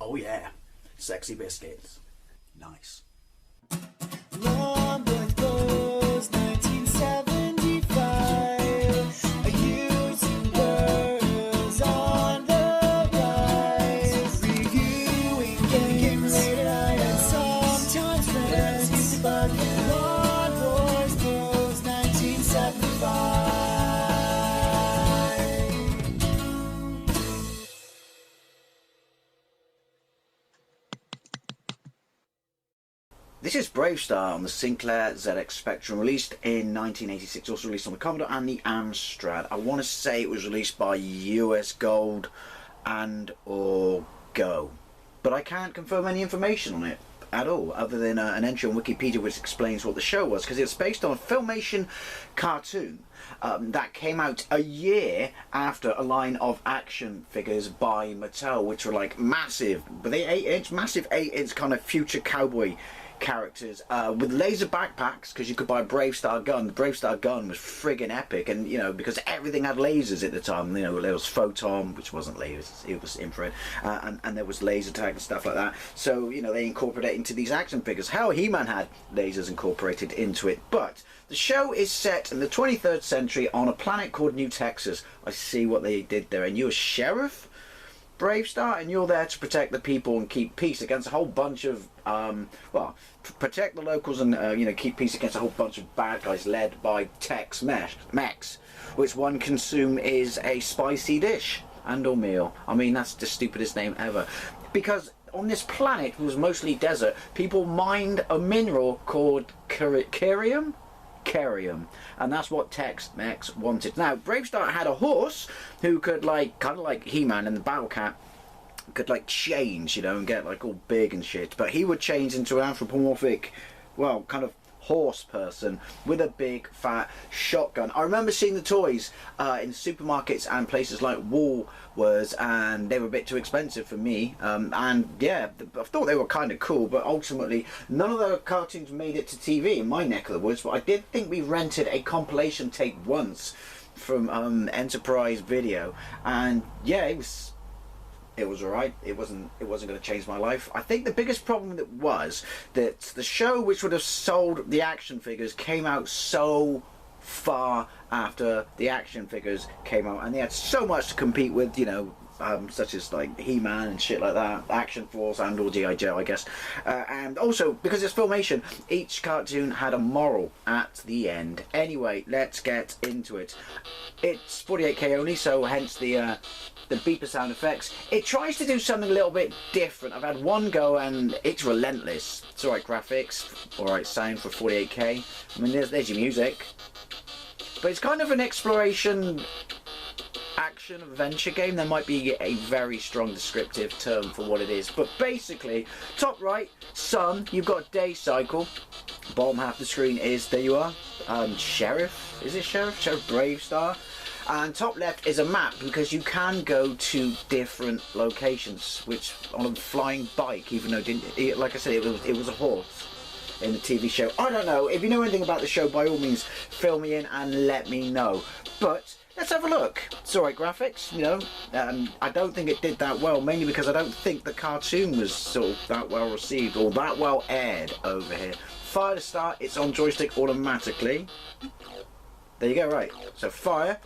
Oh yeah, sexy biscuits. Nice. Long boys blues, 1975. Using girls on the rise. Reviewing games late at night and sometimes friends. But Long boys blues, 1975. This is BRAVESTARR on the Sinclair ZX Spectrum, released in 1986, also released on the Commodore and the Amstrad. I want to say it was released by US Gold and or Go, but I can't confirm any information on it at all, other than an entry on Wikipedia which explains what the show was, because it's based on a Filmation cartoon that came out a year after a line of action figures by Mattel, which were like massive, but they 8-inch, massive 8-inch kind of future cowboy characters with laser backpacks, because you could buy a BRAVESTARR gun. The BRAVESTARR gun was friggin' epic, and you know, because everything had lasers at the time. You know, there was photon, which wasn't lasers, it was infrared, and there was laser tag and stuff like that. So you know, they incorporated it into these action figures. Hell, He-Man had lasers incorporated into it. But the show is set in the 23rd century on a planet called New Texas. I see what they did there. And you're a sheriff, BRAVESTARR, and you're there to protect the people and keep peace against a whole bunch of well, protect the locals and you know, keep peace against a whole bunch of bad guys led by Tex-Mex, which one consume is a spicy dish and or meal. I mean, that's the stupidest name ever, because on this planet, it was mostly desert, people mined a mineral called cerium, and that's what Tex-Mex wanted. Now, BRAVESTARR had a horse who could, like, kind of like He-Man and the Battle Cat, could like change, you know, and get like all big and shit, but he would change into an anthropomorphic, well, kind of horse person with a big fat shotgun. I remember seeing the toys in supermarkets and places like Woolworths, and they were a bit too expensive for me, and yeah, I thought they were kind of cool, but ultimately none of the cartoons made it to TV in my neck of the woods. But I did think we rented a compilation tape once from Enterprise Video, and yeah, it was alright. It wasn't going to change my life. I think the biggest problem was that the show, which would have sold the action figures, came out so far after the action figures came out, and they had so much to compete with, you know, such as like He-Man and shit like that, Action Force and or G.I. Joe, I guess. And also, because it's Filmation, each cartoon had a moral at the end. Anyway, let's get into it. It's 48K only, so hence the beeper sound effects. It tries to do something a little bit different. I've had one go and it's relentless. It's alright graphics, alright sound for 48K. I mean, there's your music. But it's kind of an exploration action adventure game. There might be a very strong descriptive term for what it is, but basically, top right, sun, you've got a day cycle. Bottom half of the screen is, there you are, sheriff, is it sheriff? Sheriff BRAVESTARR. And top left is a map, because you can go to different locations, which on a flying bike, even though it didn't, like I said, it was a horse in the TV show. I don't know. If you know anything about the show, by all means, fill me in and let me know. But let's have a look. It's alright graphics, you know. I don't think it did that well, mainly because I don't think the cartoon was sort of that well received or that well aired over here. Fire to start, it's on joystick automatically. There you go, right. So fire.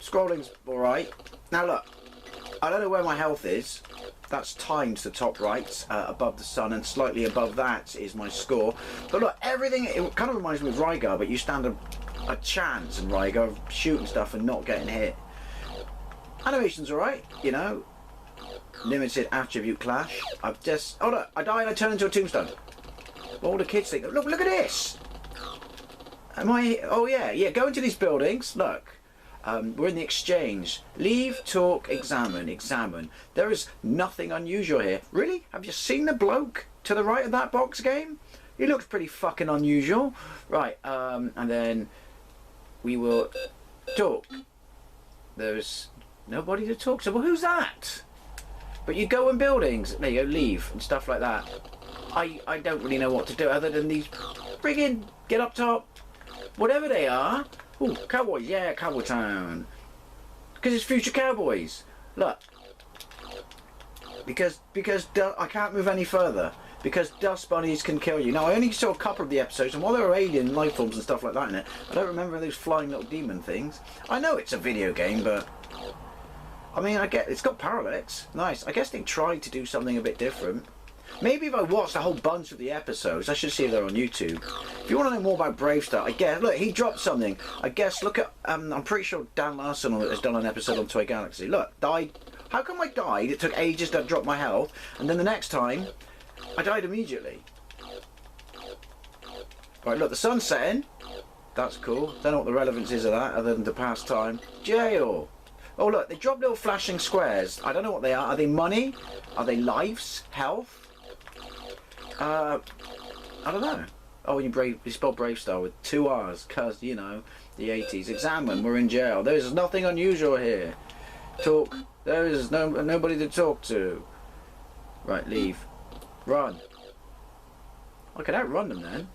Scrolling's alright. Now look, I don't know where my health is. That's timed to top right, above the sun, and slightly above that is my score. But look, everything, it kind of reminds me of Rygar, but you stand a chance in Rygar of shooting stuff and not getting hit. Animation's alright, you know. Limited attribute clash. I've just, oh look, I die and I turn into a tombstone. All the kids think, look at this. Am I, oh yeah, go into these buildings, look. We're in the exchange. Leave, talk, examine. There is nothing unusual here. Really? Have you seen the bloke to the right of that box game? He looks pretty fucking unusual. Right, and then we will talk. There's nobody to talk to. Well, who's that? But you go in buildings. There you go, leave, and stuff like that. I don't really know what to do other than these friggin' get up top. Whatever they are. Ooh, cowboys, yeah, Cowboy Town. Because it's future cowboys. Look. Because I can't move any further. Because dust bunnies can kill you. Now, I only saw a couple of the episodes, and while there were alien life forms and stuff like that in it, I don't remember those flying little demon things. I know it's a video game, but I mean, I get it's got parallax. Nice. I guess they tried to do something a bit different. Maybe if I watched a whole bunch of the episodes, I should see if they're on YouTube. If you want to know more about BRAVESTARR, I guess, look, he dropped something. I guess, look at, I'm pretty sure Dan Larson has done an episode on Toy Galaxy. Look, died. How come I died? It took ages to drop my health, and then the next time, I died immediately. Right, look, the sun's setting. That's cool. Don't know what the relevance is of that, other than to pass time. Jail. Oh, look, they drop little flashing squares. I don't know what they are. Are they money? Are they lives? Health? I don't know. Oh, you spelled BRAVESTARR with 2 R's, cause, you know, the 80s. Examine, we're in jail. There's nothing unusual here. Talk. There is nobody to talk to. Right, leave. Run. I could outrun them then.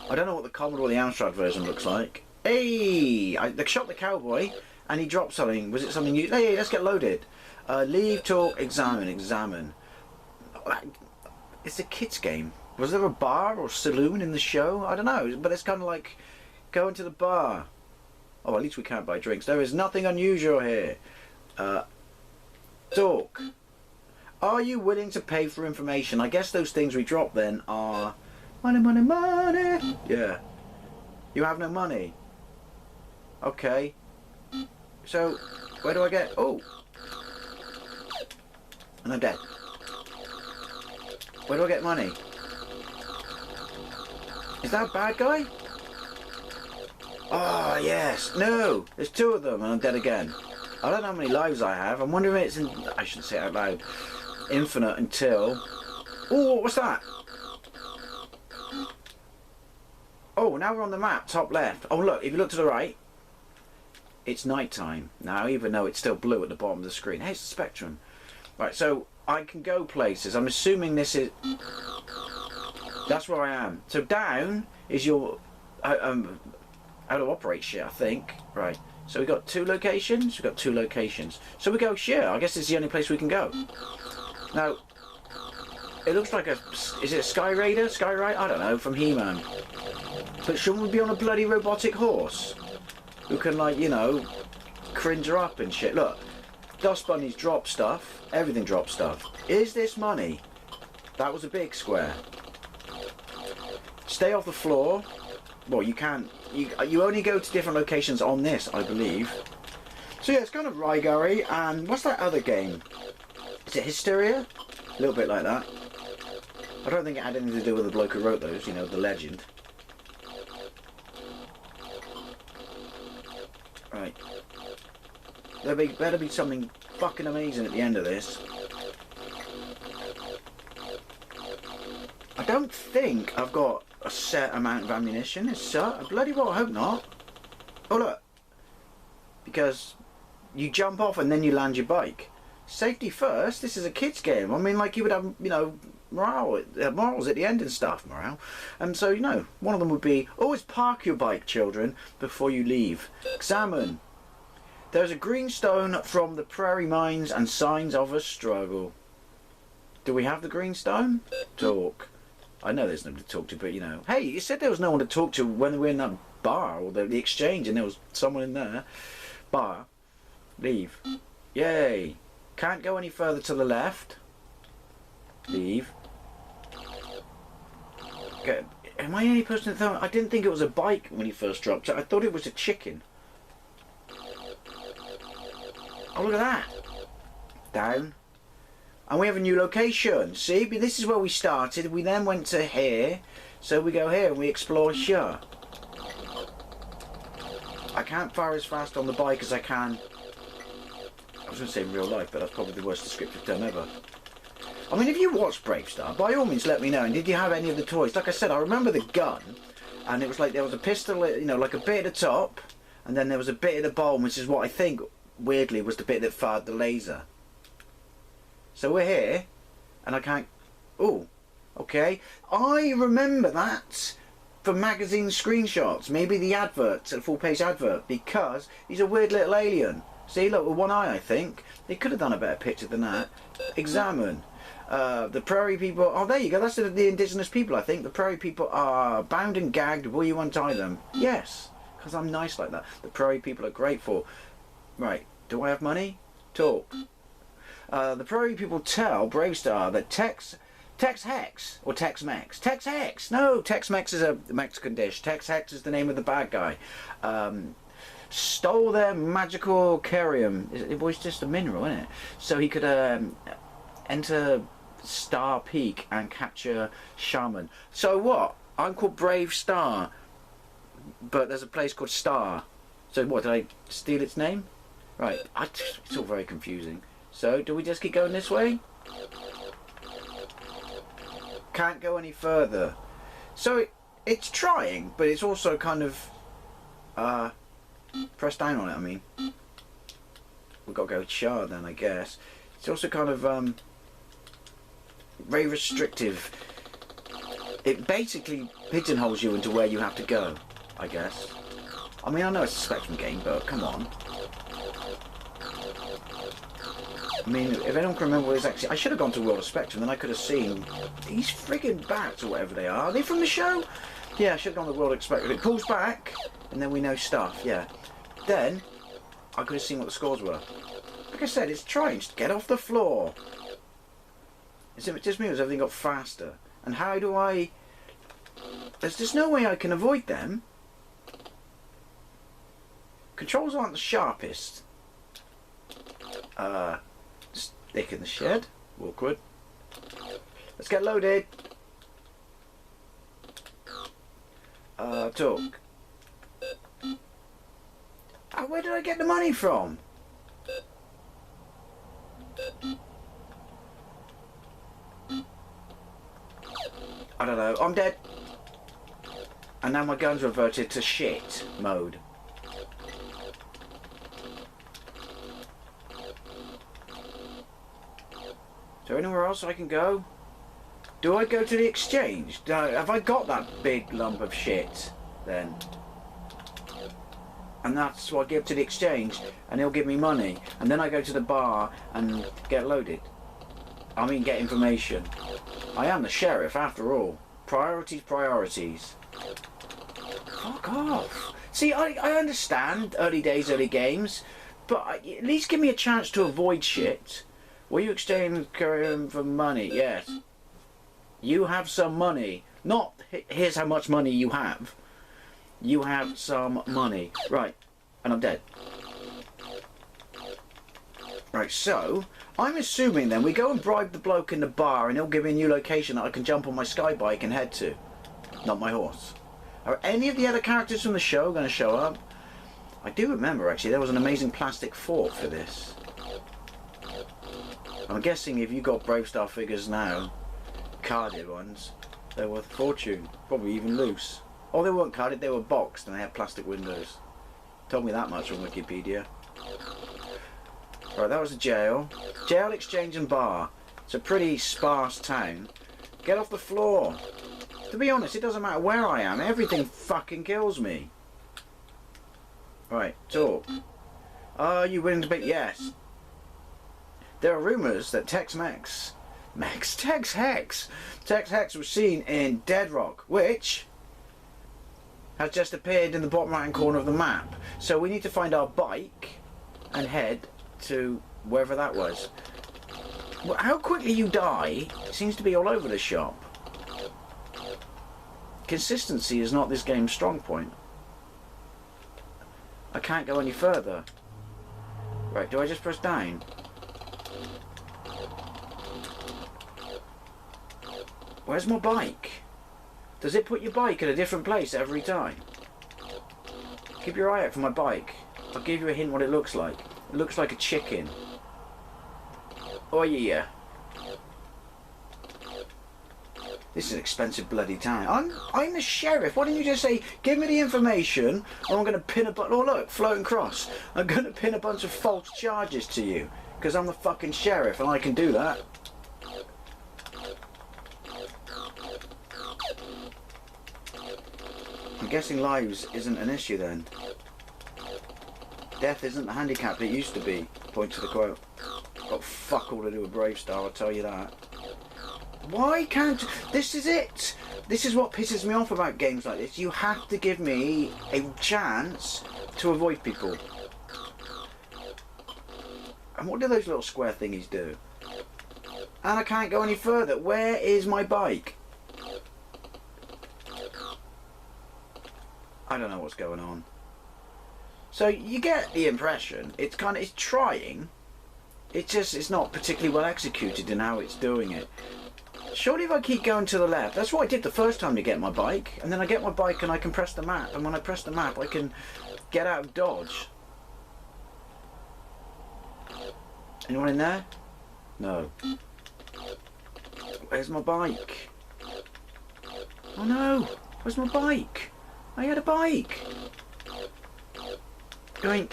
I don't know what the Commodore or the Amstrad version looks like. Hey! They shot the cowboy and he dropped something. Was it something new? Hey, let's get loaded. Leave, talk, examine. It's a kids game. Was there a bar or saloon in the show? I don't know, but it's kind of like going to the bar. Oh, at least we can't buy drinks. There is nothing unusual here. Talk. Are you willing to pay for information? I guess those things we drop then are money, money, money. Yeah. You have no money. Okay. So, where do I get? Oh. And I'm dead. Where do I get money? Is that a bad guy? Oh, yes. No. There's 2 of them and I'm dead again. I don't know how many lives I have. I'm wondering if it's in... I shouldn't say it out loud. Infinite until... Oh, what's that? Oh, now we're on the map, top left. Oh, look, if you look to the right, it's night time now, even though it's still blue at the bottom of the screen. Hey, it's the spectrum. Right, so I can go places. I'm assuming this is... That's where I am. So down is your... how to operate shit, I think. Right, so we got 2 locations? We've got 2 locations. So we go here. I guess it's the only place we can go. Now, it looks like a... Is it a Sky Raider? Sky Raider? I don't know, from He-Man. But shouldn't we be on a bloody robotic horse? Who can, like, you know, cringe her up and shit. Look, dust bunnies drop stuff. Everything drops stuff. Is this money? That was a big square. Stay off the floor. Well, you can't... You only go to different locations on this, I believe. So yeah, it's kind of Rygary. And what's that other game? Is it Hysteria? A little bit like that. I don't think it had anything to do with the bloke who wrote those, you know, the legend. Right. There better be something fucking amazing at the end of this. I don't think I've got a set amount of ammunition. It's set. Bloody well, I hope not. Oh look. Because you jump off and then you land your bike. Safety first. This is a kids game. I mean, like you would have, you know, morals at the end and stuff. Morale. And so, you know, one of them would be always park your bike, children, before you leave. Examine. There's a green stone from the prairie mines and signs of a struggle. Do we have the green stone? Talk. I know there's nobody to talk to, but you know. Hey, you said there was no one to talk to when we were in that bar or the exchange, and there was someone in there. Bar. Leave. Yay. Can't go any further to the left. Leave. Okay. Am I the only person that thought... I didn't think it was a bike when he first dropped it. I thought it was a chicken. Oh, look at that. Down. And we have a new location. See, this is where we started. We then went to here. So we go here and we explore here. I can't fire as fast on the bike as I can... I was going to say in real life, but that's probably the worst descriptive term ever. I mean, if you watched BRAVESTARR, by all means let me know. And did you have any of the toys? Like I said, I remember the gun. And it was like there was a pistol, you know, like a bit at the top. And then there was a bit at the bottom, which is what I think, weirdly, was the bit that fired the laser. So we're here. And I can't... Oh, okay. I remember that from magazine screenshots. Maybe the advert, a full-page advert. Because he's a weird little alien. See, look, with one eye, I think. They could have done a better picture than that. Examine. The prairie people... Oh, there you go. That's the indigenous people, I think. The prairie people are bound and gagged. Will you untie them? Yes, because I'm nice like that. The prairie people are grateful. Right. Do I have money? Talk. The prairie people tell BRAVESTARR that Tex-Hex, or Tex-Mex. Tex-Hex! No, Tex-Mex is a Mexican dish. Tex-Hex is the name of the bad guy. Stole their magical carium. It was just a mineral, isn't it? So he could enter Star Peak and capture Shaman. So what? I'm called BRAVESTARR, but there's a place called Star. So what, did I steal its name? Right, it's all very confusing. So, do we just keep going this way? Can't go any further. So it's trying, but it's also kind of press down on it, I mean. We've got to go char then, I guess. It's also kind of very restrictive. It basically pigeonholes you into where you have to go, I guess. I mean, I know it's a Spectrum game, but come on. I mean, if anyone can remember what it's actually... I should have gone to World of Spectrum, then I could have seen these friggin' bats or whatever they are. Are they from the show? Yeah, I should have gone to World of Spectrum. It pulls back, and then we know stuff, yeah. Then, I could have seen what the scores were. Like I said, it's trying to get off the floor. Is it just me, or has everything got faster? And how do I... There's just no way I can avoid them. Controls aren't the sharpest. Stick in the shed. Awkward. Let's get loaded. Talk. Where did I get the money from? I don't know. I'm dead. And now my gun's reverted to shit mode. Is there anywhere else I can go? Do I go to the exchange? Have I got that big lump of shit then? And that's what I give to the exchange, and he'll give me money. And then I go to the bar and get loaded. I mean, get information. I am the sheriff after all. Priorities, priorities. Fuck off. See, I understand early days, early games, but at least give me a chance to avoid shit. Will you exchange for money? Yes. You have some money. Not, here's how much money you have. You have some money. Right. And I'm dead. Right, so, I'm assuming then we go and bribe the bloke in the bar and he'll give me a new location that I can jump on my sky bike and head to. Not my horse. Are any of the other characters from the show going to show up? I do remember, actually, there was an amazing plastic fork for this. I'm guessing if you got BRAVESTARR figures now, carded ones, they're worth a fortune. Probably even loose. Oh, they weren't carded, they were boxed and they had plastic windows. Told me that much on Wikipedia. Right, that was a jail. Jail, exchange and bar. It's a pretty sparse town. Get off the floor. To be honest, it doesn't matter where I am. Everything fucking kills me. Right, talk. Are you willing to bet? Yes. There are rumours that Tex-Hex was seen in Dead Rock, which has just appeared in the bottom right hand corner of the map. So we need to find our bike and head to wherever that was. Well, how quickly you die seems to be all over the shop. Consistency is not this game's strong point. I can't go any further. Right, do I just press down? Where's my bike? Does it put your bike in a different place every time? Keep your eye out for my bike. I'll give you a hint what it looks like. It looks like a chicken. Oh yeah. This is an expensive bloody town. I'm the sheriff. Why didn't you just say, give me the information, or I'm going to pin a bunch... Oh look, floating cross. I'm going to pin a bunch of false charges to you. Because I'm the fucking sheriff and I can do that. I'm guessing lives isn't an issue then. Death isn't the handicap it used to be. Point to the quote. Got fuck all to do with BRAVESTARR, I'll tell you that. Why can't... This is it! This is what pisses me off about games like this. You have to give me a chance to avoid people. And what do those little square thingies do? And I can't go any further. Where is my bike? I don't know what's going on. So you get the impression it's trying. It's not particularly well executed in how it's doing it. Surely if I keep going to the left, that's what I did the first time to get my bike, and then I get my bike and I can press the map, and when I press the map I can get out of dodge. Anyone in there? No. Where's my bike? Oh no! Where's my bike? I had a bike! Yoink!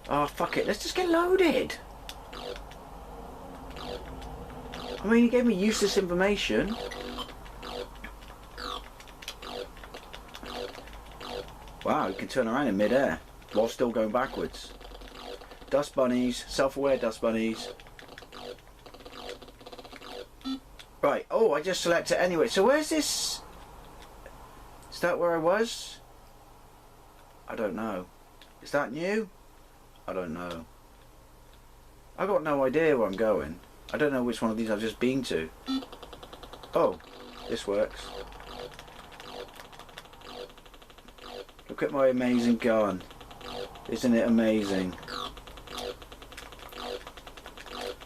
Oh fuck it, let's just get loaded! I mean, he gave me useless information. Wow, you can turn around in mid-air while still going backwards. Dust bunnies, self-aware dust bunnies. Right, oh, I just selected anyway. So where's this? Is that where I was? I don't know. Is that new? I don't know. I got no idea where I'm going. I don't know which one of these I've just been to. Oh, this works. Look at my amazing gun. Isn't it amazing?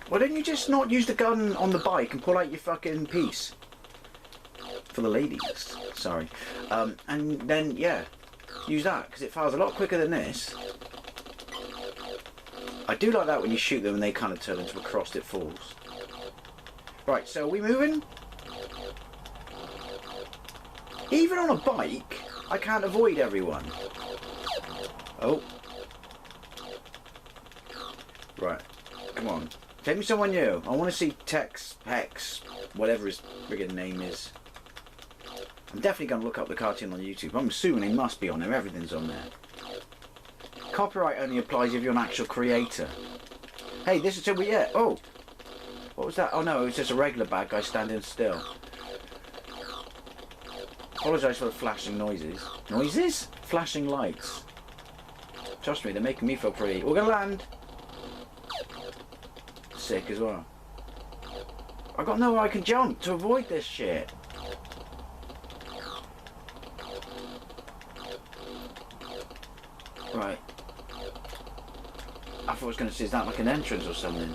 Why don't you just not use the gun on the bike and pull out your fucking piece? For the ladies, sorry. And then, yeah, use that, because it fires a lot quicker than this. I do like that when you shoot them and they kind of turn into a cross that falls. Right, so are we moving? Even on a bike, I can't avoid everyone. Oh. Right, come on. Take me somewhere new. I want to see Tex, Hex, whatever his friggin' name is. I'm definitely going to look up the cartoon on YouTube. I'm assuming he must be on there. Everything's on there. Copyright only applies if you're an actual creator. Hey, this is till we... Yeah. Oh. What was that? Oh no, it was just a regular bad guy standing still. Apologise for the flashing noises. Noises? Flashing lights. Trust me, they're making me feel pretty. We're going to land. Sick as well. I got nowhere I can jump to avoid this shit. Right. I thought I was going to say, is that like an entrance or something?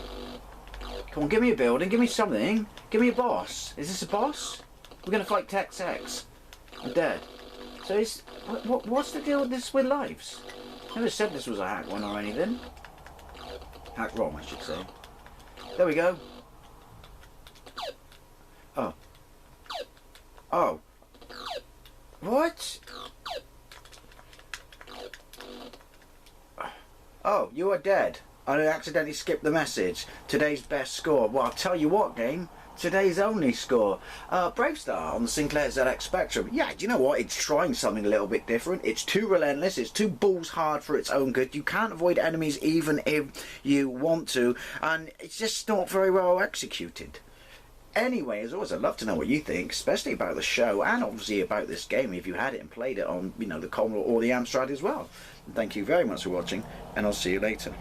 Come on, give me a building, give me something. Give me a boss. Is this a boss? We're going to fight Tex X. I'm dead. So is... What's the deal with this with lives? Never said this was a hack one or anything. Hack wrong, I should say. There we go. Oh. Oh. What? Oh, you are dead. I accidentally skipped the message. Today's best score. Well, I'll tell you what, game. Today's only score. BRAVESTARR on the Sinclair ZX Spectrum. Yeah, do you know what? It's trying something a little bit different. It's too relentless. It's too balls hard for its own good. You can't avoid enemies even if you want to. And it's just not very well executed. Anyway, as always, I'd love to know what you think, especially about the show and obviously about this game if you had it and played it on, you know, the Commodore or the Amstrad as well. Thank you very much for watching, and I'll see you later.